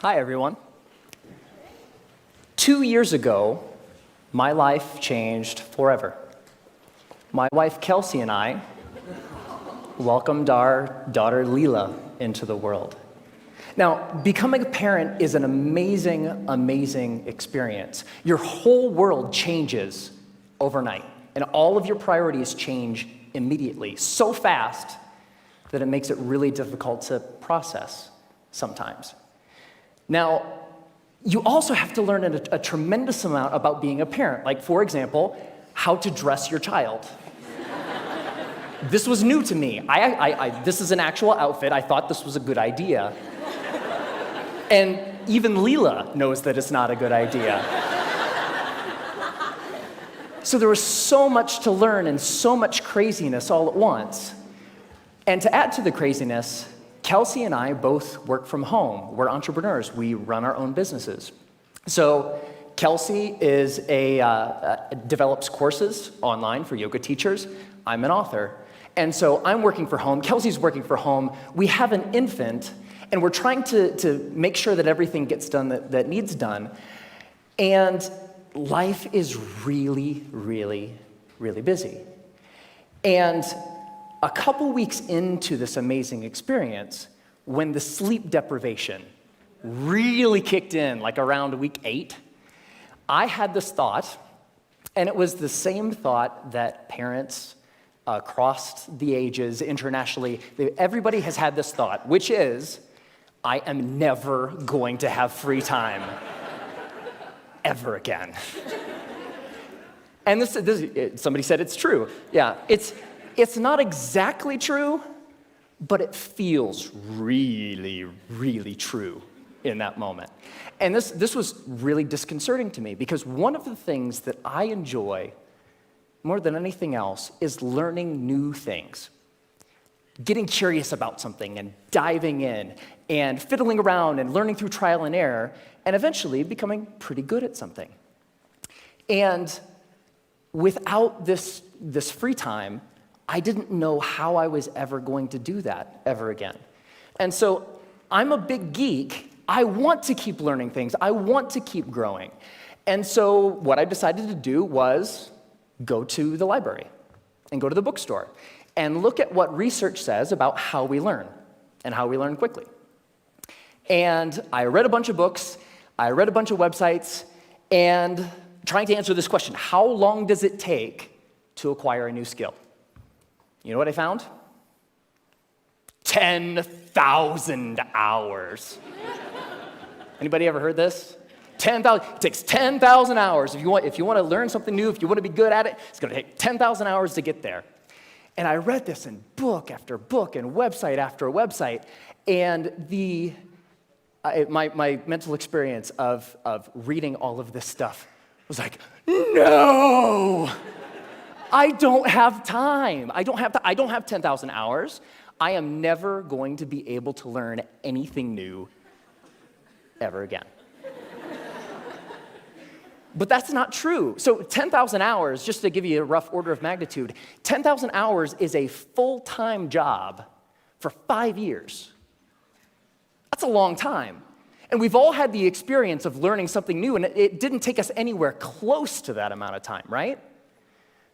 Hi, everyone. 2 years ago, my life changed forever. My wife, Kelsey, and I welcomed our daughter, Leela, into the world. Now, becoming a parent is an amazing, amazing experience. Your whole world changes overnight, and all of your priorities change immediately, so fast that it makes it really difficult to process sometimes. Now, you also have to learn a tremendous amount about being a parent, like, for example, how to dress your child. This was new to me. This is an actual outfit. I thought this was a good idea. And even Leela knows that it's not a good idea. So there was so much to learn and so much craziness all at once. And to add to the craziness, Kelsey and I both work from home. We're entrepreneurs. We run our own businesses. So Kelsey develops courses online for yoga teachers. I'm an author. And so I'm working from home. Kelsey's working from home. We have an infant, and we're trying to make sure that everything gets done that needs done. And life is really, really, really busy. And a couple weeks into this amazing experience, when the sleep deprivation really kicked in, like around week 8, I had this thought, and it was the same thought that parents across the ages, internationally, everybody has had this thought, which is, I am never going to have free time ever again. And somebody said it's true. Yeah, it's not exactly true, but it feels really, really true in that moment. And this was really disconcerting to me, because one of the things that I enjoy more than anything else is learning new things. Getting curious about something and diving in and fiddling around and learning through trial and error and eventually becoming pretty good at something. And without this free time, I didn't know how I was ever going to do that ever again. And so I'm a big geek. I want to keep learning things. I want to keep growing. And so what I decided to do was go to the library and go to the bookstore and look at what research says about how we learn and how we learn quickly. And I read a bunch of books, I read a bunch of websites, and trying to answer this question: how long does it take to acquire a new skill? You know what I found? 10,000 hours. Anybody ever heard this? 10,000. It takes 10,000 hours. If you want to learn something new, if you want to be good at it, it's going to take 10,000 hours to get there. And I read this in book after book and website after website, and my mental experience of reading all of this stuff was like, no! I don't have time. I don't have 10,000 hours. I am never going to be able to learn anything new ever again. But that's not true. So 10,000 hours, just to give you a rough order of magnitude, 10,000 hours is a full-time job for 5 years. That's a long time. And we've all had the experience of learning something new, and it didn't take us anywhere close to that amount of time, right?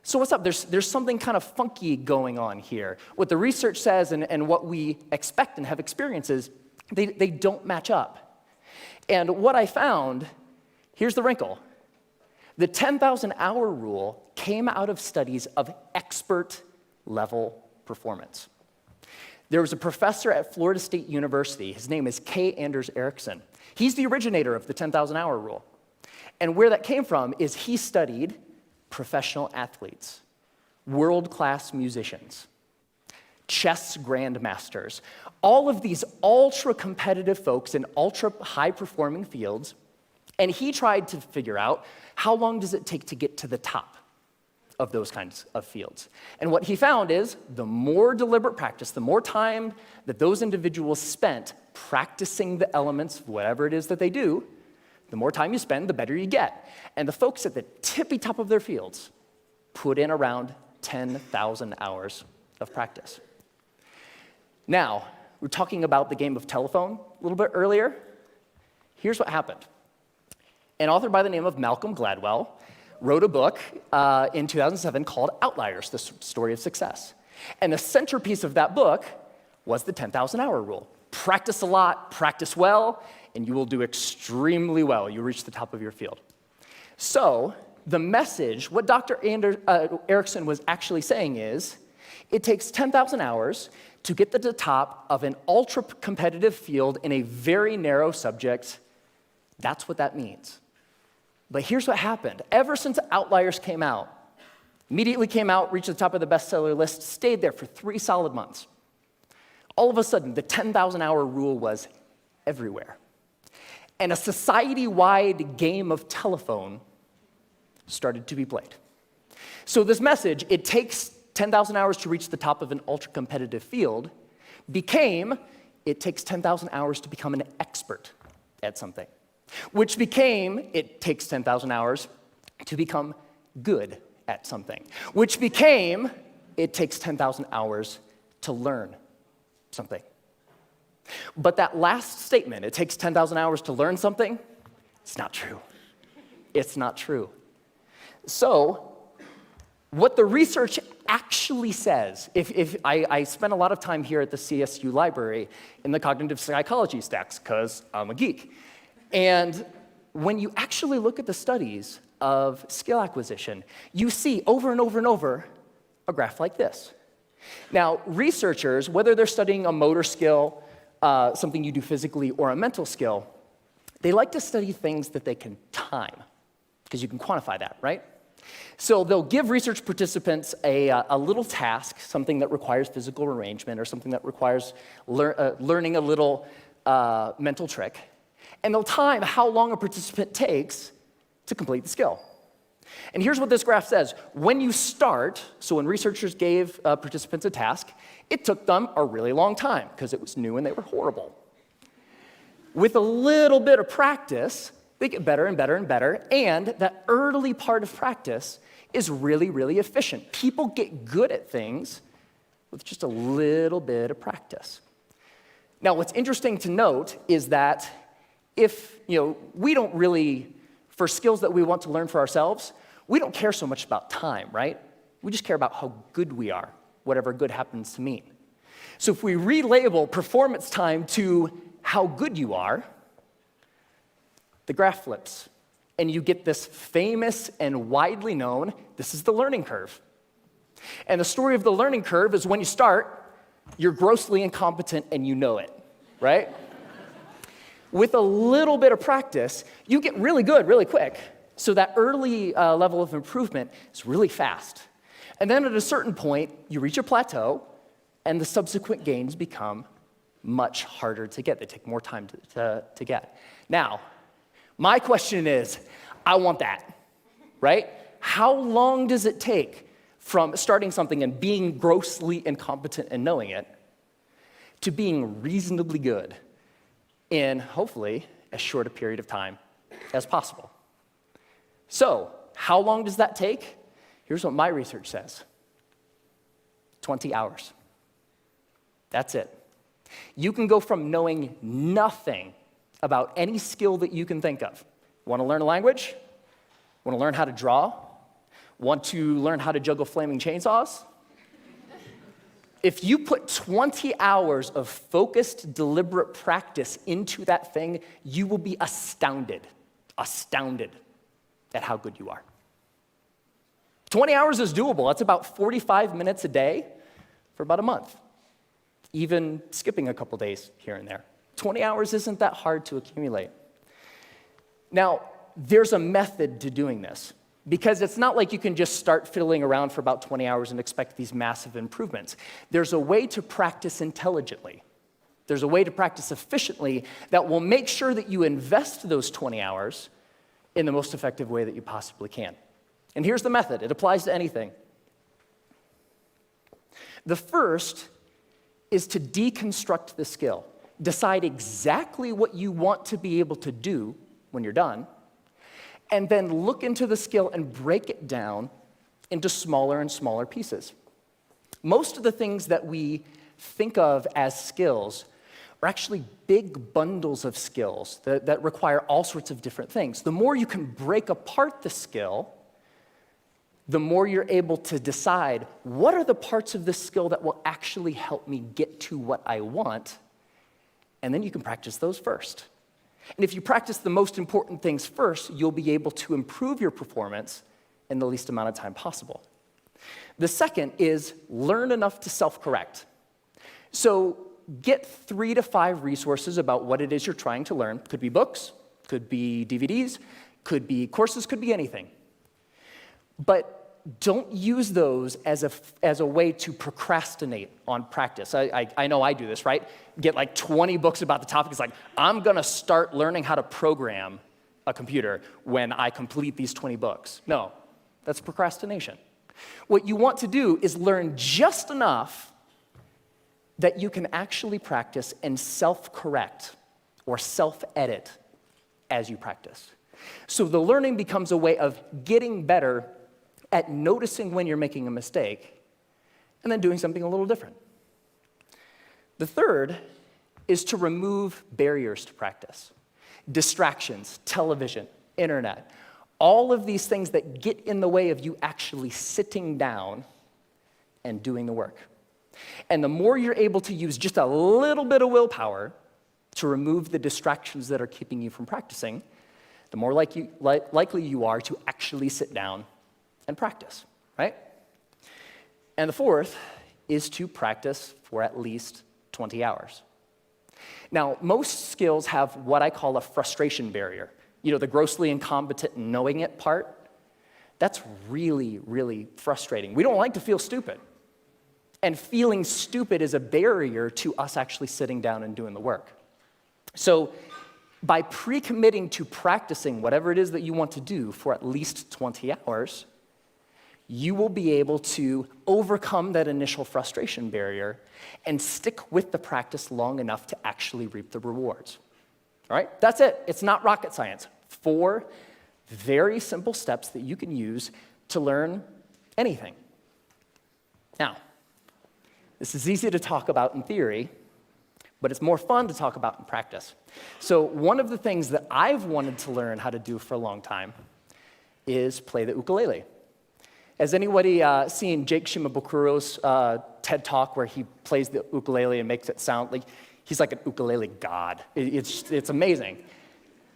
So what's up? There's something kind of funky going on here. What the research says and what we expect and have experiences, they don't match up. And what I found, here's the wrinkle. The 10,000 hour rule came out of studies of expert level performance. There was a professor at Florida State University. His name is K. Anders Ericsson. He's the originator of the 10,000 hour rule. And where that came from is he studied professional athletes, world-class musicians, chess grandmasters, all of these ultra-competitive folks in ultra-high-performing fields, and he tried to figure out how long does it take to get to the top of those kinds of fields. And what he found is the more deliberate practice, the more time that those individuals spent practicing the elements, whatever it is that they do, the more time you spend, the better you get. And the folks at the tippy top of their fields put in around 10,000 hours of practice. Now, we were talking about the game of telephone a little bit earlier. here's what happened. An author by the name of Malcolm Gladwell wrote a book in 2007 called Outliers, the Story of Success. And the centerpiece of that book was the 10,000-hour rule. Practice a lot, practice well, and you will do extremely well. You'll reach the top of your field. So the message, what Dr. Erickson was actually saying is, it takes 10,000 hours to get to the top of an ultra-competitive field in a very narrow subject. That's what that means. But here's what happened. Ever since Outliers came out, immediately came out, reached the top of the bestseller list, stayed there for 3 solid months. All of a sudden, the 10,000-hour rule was everywhere. And a society-wide game of telephone started to be played. So this message, it takes 10,000 hours to reach the top of an ultra-competitive field, became, it takes 10,000 hours to become an expert at something, which became, it takes 10,000 hours to become good at something, which became, it takes 10,000 hours to learn something. But that last statement, it takes 10,000 hours to learn something, it's not true. It's not true. So, what the research actually says, if I spent a lot of time here at the CSU library in the cognitive psychology stacks, because I'm a geek. And when you actually look at the studies of skill acquisition, you see over and over and over a graph like this. Now, researchers, whether they're studying a motor skill, something you do physically, or a mental skill, they like to study things that they can time, because you can quantify that, right? So they'll give research participants a little task, something that requires physical arrangement or something that requires learning a little mental trick, and they'll time how long a participant takes to complete the skill. And here's what this graph says. When you start, so when researchers gave participants a task, it took them a really long time because it was new and they were horrible. With a little bit of practice, they get better and better and better, and that early part of practice is really, really efficient. People get good at things with just a little bit of practice. Now, what's interesting to note is that if, we don't really, for skills that we want to learn for ourselves, we don't care so much about time, right? We just care about how good we are, whatever good happens to mean. So if we relabel performance time to how good you are, the graph flips, and you get this famous and widely known, this is the learning curve. And the story of the learning curve is when you start, you're grossly incompetent and you know it, right? With a little bit of practice, you get really good really quick. So that early level of improvement is really fast. And then at a certain point, you reach a plateau, and the subsequent gains become much harder to get. They take more time to get. Now, my question is, I want that, right? How long does it take from starting something and being grossly incompetent and knowing it to being reasonably good in, hopefully, as short a period of time as possible? So, how long does that take? Here's what my research says. 20 hours. That's it. You can go from knowing nothing about any skill that you can think of. Want to learn a language? Want to learn how to draw? Want to learn how to juggle flaming chainsaws? If you put 20 hours of focused, deliberate practice into that thing, you will be astounded at how good you are. 20 hours is doable. That's about 45 minutes a day for about a month, even skipping a couple days here and there. 20 hours isn't that hard to accumulate. Now, there's a method to doing this, because it's not like you can just start fiddling around for about 20 hours and expect these massive improvements. There's a way to practice intelligently. There's a way to practice efficiently that will make sure that you invest those 20 hours in the most effective way that you possibly can. And here's the method. It applies to anything. The first is to deconstruct the skill. Decide exactly what you want to be able to do when you're done, and then look into the skill and break it down into smaller and smaller pieces. Most of the things that we think of as skills are actually big bundles of skills that require all sorts of different things. The more you can break apart the skill, the more you're able to decide what are the parts of this skill that will actually help me get to what I want, and then you can practice those first. And if you practice the most important things first, you'll be able to improve your performance in the least amount of time possible. The second is learn enough to self-correct. So get 3 to 5 resources about what it is you're trying to learn. Could be books, could be DVDs, could be courses, could be anything. But don't use those as a way to procrastinate on practice. I know I do this, right? Get like 20 books about the topic. It's like, I'm gonna start learning how to program a computer when I complete these 20 books. No, that's procrastination. What you want to do is learn just enough that you can actually practice and self-correct or self-edit as you practice. So the learning becomes a way of getting better at noticing when you're making a mistake and then doing something a little different. The third is to remove barriers to practice. Distractions, television, internet, all of these things that get in the way of you actually sitting down and doing the work. And the more you're able to use just a little bit of willpower to remove the distractions that are keeping you from practicing, the more likely you are to actually sit down and practice, right? And the fourth is to practice for at least 20 hours. Now, most skills have what I call a frustration barrier. You know, the grossly incompetent knowing it part. That's really, really frustrating. We don't like to feel stupid. And feeling stupid is a barrier to us actually sitting down and doing the work. So by pre-committing to practicing whatever it is that you want to do for at least 20 hours, you will be able to overcome that initial frustration barrier and stick with the practice long enough to actually reap the rewards. All right? That's it. It's not rocket science. 4 very simple steps that you can use to learn anything. Now, this is easy to talk about in theory, but it's more fun to talk about in practice. So one of the things that I've wanted to learn how to do for a long time is play the ukulele. Has anybody seen Jake Shimabukuro's TED Talk where he plays the ukulele and makes it sound like he's like an ukulele god? It's amazing.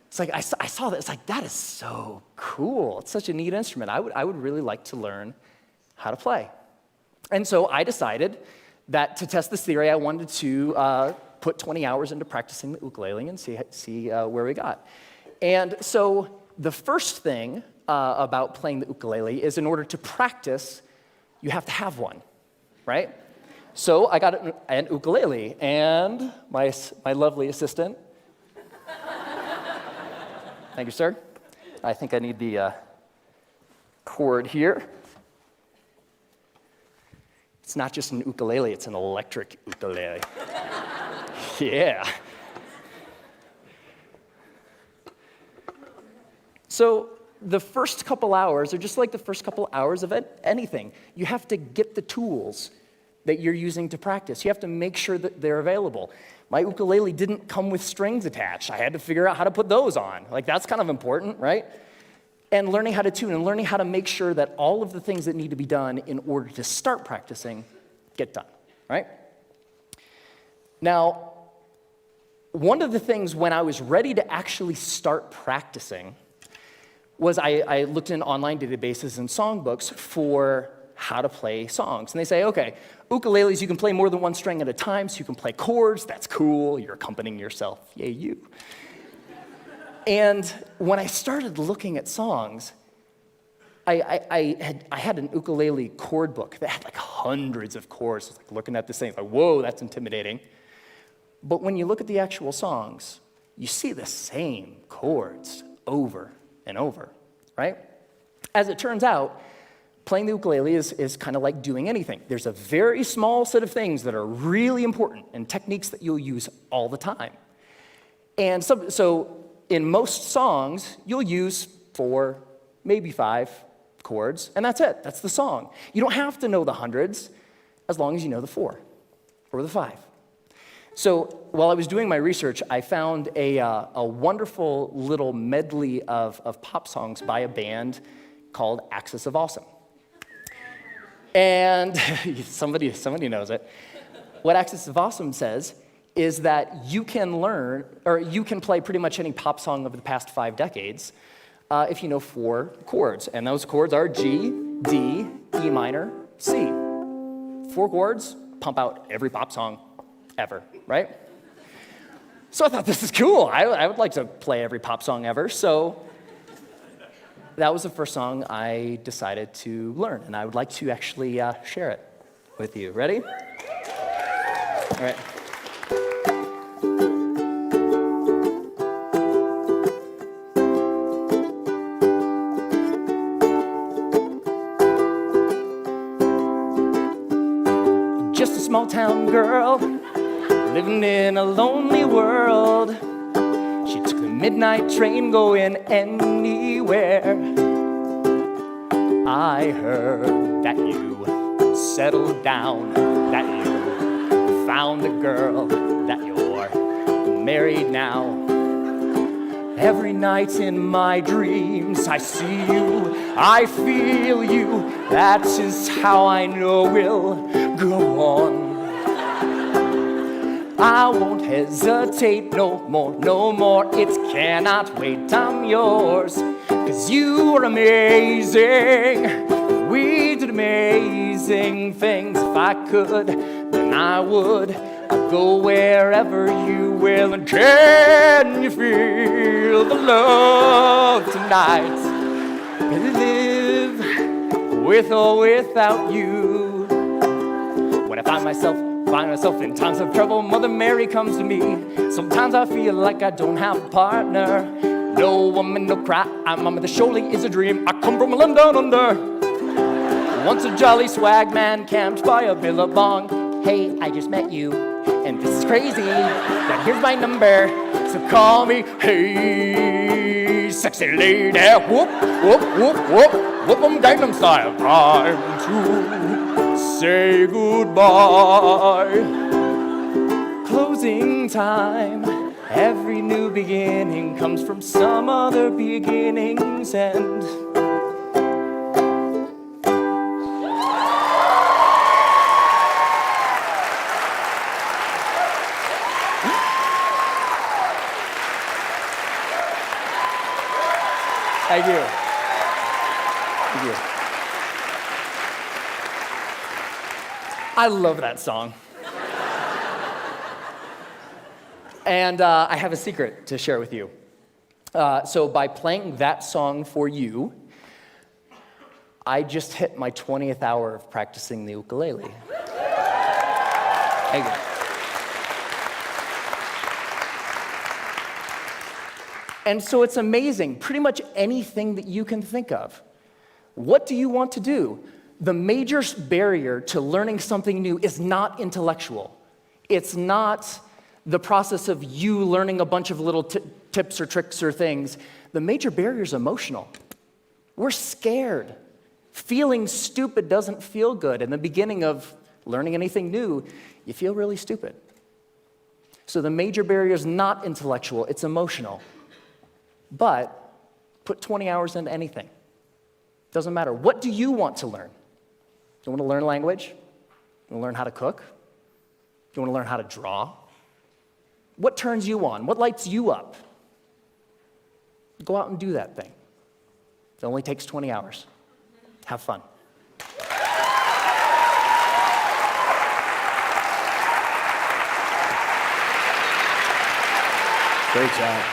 It's like I saw that. It's like that is so cool. It's such a neat instrument. I would really like to learn how to play. And so I decided that to test this theory, I wanted to put 20 hours into practicing the ukulele and see where we got. And so the first thing about playing the ukulele is in order to practice, you have to have one, right? So I got an ukulele, and my lovely assistant, thank you, sir. I think I need the cord here. It's not just an ukulele, it's an electric ukulele. Yeah. So the first couple hours are just like the first couple hours of anything. You have to get the tools that you're using to practice. You have to make sure that they're available. My ukulele didn't come with strings attached. I had to figure out how to put those on. Like, that's kind of important, right? And learning how to tune and learning how to make sure that all of the things that need to be done in order to start practicing get done, right? Now, one of the things when I was ready to actually start practicing was I looked in online databases and songbooks for how to play songs. And they say, okay, ukuleles, you can play more than one string at a time, so you can play chords. That's cool. You're accompanying yourself. Yay, you. And when I started looking at songs, I had an ukulele chord book that had like hundreds of chords. I was like looking at this thing, like, whoa, that's intimidating. But when you look at the actual songs, you see the same chords over and over, right? As it turns out, playing the ukulele is kind of like doing anything. There's a very small set of things that are really important and techniques that you'll use all the time. And so in most songs, you'll use 4, maybe 5 chords, and that's it. That's the song. You don't have to know the hundreds as long as you know the 4 or the 5. So while I was doing my research, I found a wonderful little medley of pop songs by a band called Axis of Awesome. And somebody knows it. What Axis of Awesome says is that you can learn, or you can play pretty much any pop song of the past 5 decades if you know 4 chords. And those chords are G, D, E minor, C. 4 chords, pump out every pop song ever, right? So I thought, this is cool. I would like to play every pop song ever. So that was the first song I decided to learn, and I would like to actually share it with you. Ready? All right. Just a small town girl living in a lonely world. She took the midnight train going anywhere. I heard that you settled down, that you found a girl, that you're married now. Every night in my dreams I see you, I feel you. That is how I know we'll go on. I won't hesitate no more, no more. It cannot wait, I'm yours. 'Cause you are amazing. We did amazing things. If I could, then I would. I'd go wherever you will. And can you feel the love tonight? Can you live with or without you? When I find myself in times of trouble, Mother Mary comes to me. Sometimes I feel like I don't have a partner. No woman, no cry, mama, the surely is a dream. I come from London under. Once a jolly swag man camped by a billabong. Hey, I just met you, and this is crazy. But here's my number, so call me. Hey, sexy lady, whoop, whoop, whoop, whoop, whoop 'em Gangnam Style. Time to say goodbye. Closing time. Every new beginning comes from some other beginning's end. Thank you. Thank you. I love that song. And I have a secret to share with you. So by playing that song for you, I just hit my 20th hour of practicing the ukulele. Thank you. And so it's amazing, pretty much anything that you can think of. What do you want to do? The major barrier to learning something new is not intellectual. It's not the process of you learning a bunch of little tips or tricks or things. The major barrier is emotional. We're scared. Feeling stupid doesn't feel good. In the beginning of learning anything new, you feel really stupid. So the major barrier is not intellectual, it's emotional. But put 20 hours into anything. Doesn't matter. What do you want to learn? Do you want to learn language? Do you want to learn how to cook? Do you want to learn how to draw? What turns you on? What lights you up? Go out and do that thing. It only takes 20 hours. Have fun. Great job.